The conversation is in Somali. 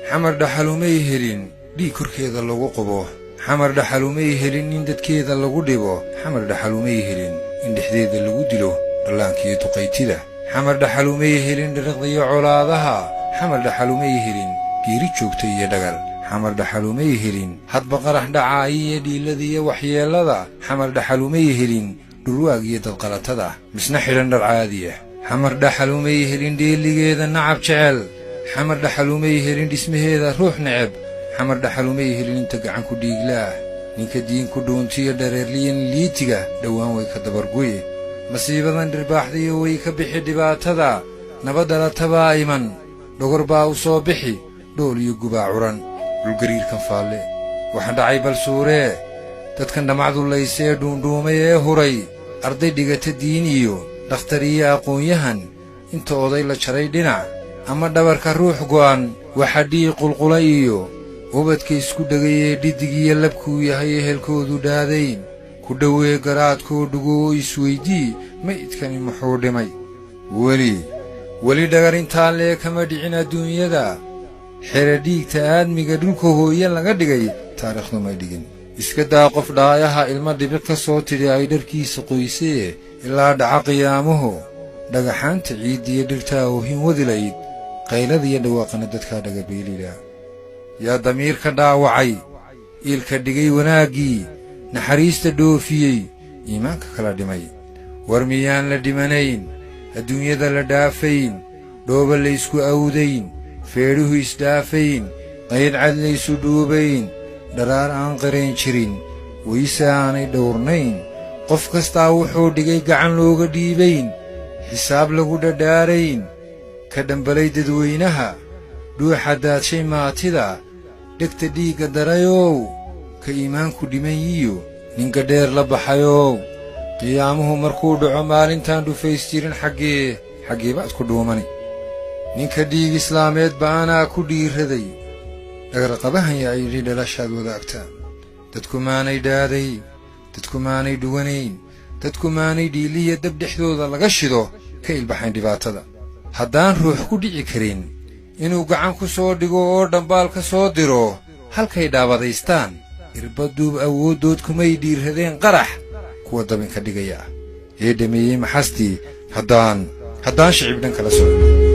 xamar dhaxalumay helin dhiig korkeeda lagu qabo xamar dhaxalumay helin in dadkeeda lagu dhibo xamar dhaxalumay helin in dhexdeeda lagu dilo dhallaankii duqaytida xamar dhaxalumay helin dhiriqdiyo colaadaha xamar dhaxalumay helin geeri joogta iyo dhagal xamar dhaxalumay helin hadba qarax dhacay iyo dhiiladiyo waxyeelada xamar dhaxalumay helin dhurwaag iyo dadqalatada misna xidhan dhar caadiya xamar dhaxalumay helin dheeligeeda nacab jecel xamar dhaxalumay helin dhismaheeda ruux neceb xamar dhaxalumay helin inta gacan ku dhiiglaah ninka diin ku dhuuntiyo dhareerliyan liitiga dhowaan way ka dabarguye masiibadan dhirbaaxdiyo way ka bixi dhibaatada nabaddalataba iman dhogor baa u soo bixi dhool iyo gubaa curan dhulgariirkan faalle waxa dhacay bal suuree dadkan dhammacdu laysee dhuundhuumay ee huray arday dhigata diin iyo dhakhtar iyo aqoon-yahan inta oday la jaray dhinac ama dhabarka ruux go'an waxa dhiig qulqula iyo ubadka isku dhegayee dhiddigiyo labkuu yahay ehelkoodu dhaadayn ku dhowee garaadkoo dhugoo isweydii maydkani muxuu dhimay weli dhagar intaa lee kama dhicin adduunyada xere dhiigta aadmiga dhulka hooye laga dhigay taariikhdu may dhigin iska daa qof dhaayaha ilma dhibiq ka soo tidhi ay dharkiisa qoysee ilaa dhaca qiyaamuhu dhagaxaanta ciiddiyo dhirtaa oohin wadilayd qayladiyo dhawaaqana dadkaa dhagabeelila yaa damiirka dhaawacay iilka dhigay wanaaggii naxariista dhoofiyey iimaanka kala dhimay war miyaan la dhimanayn adduunyada la dhaafayn dhooba laysku awdayn feedhuhu isdhaafayn qayd cad laysu dhuubayn dharaar aan qarayn jirin wayse aanay dhowrnayn qof kastaa wuxuu dhigay gacan looga dhiibayn xisaab lagu dhadhaarayn ka dhambalay dadweynaha dhuuxa daadshay maatida dhegta dhiigga darayow ka iimaanku dhiman yiyo ninka dheer la baxayow qiyaamuhu markuu dhaco maalintaan dhufays jirin xaggee baad ku dhuumani ninka dhiig islaameed ba'anaa ku dhiiraday dhagarqabahan yaa yidhi dhalashaad wadaagtaa dadku maanay dhaaday dadku maanay dhuwanayn dadku maanay dhiiliya dab dhexdooda laga shido ka ilbaxayn dhibaatada haddaan ruux ku dhici karin inuu gacan ku soo dhigo oo dhambaal ka soo diro halkay dhaabadaystaan irbaduub awooddood kumay dhiirradeen qarax kuwa dabinka dhigaya ee dhameeyey maxastii haddaan shicib dhan kala socdo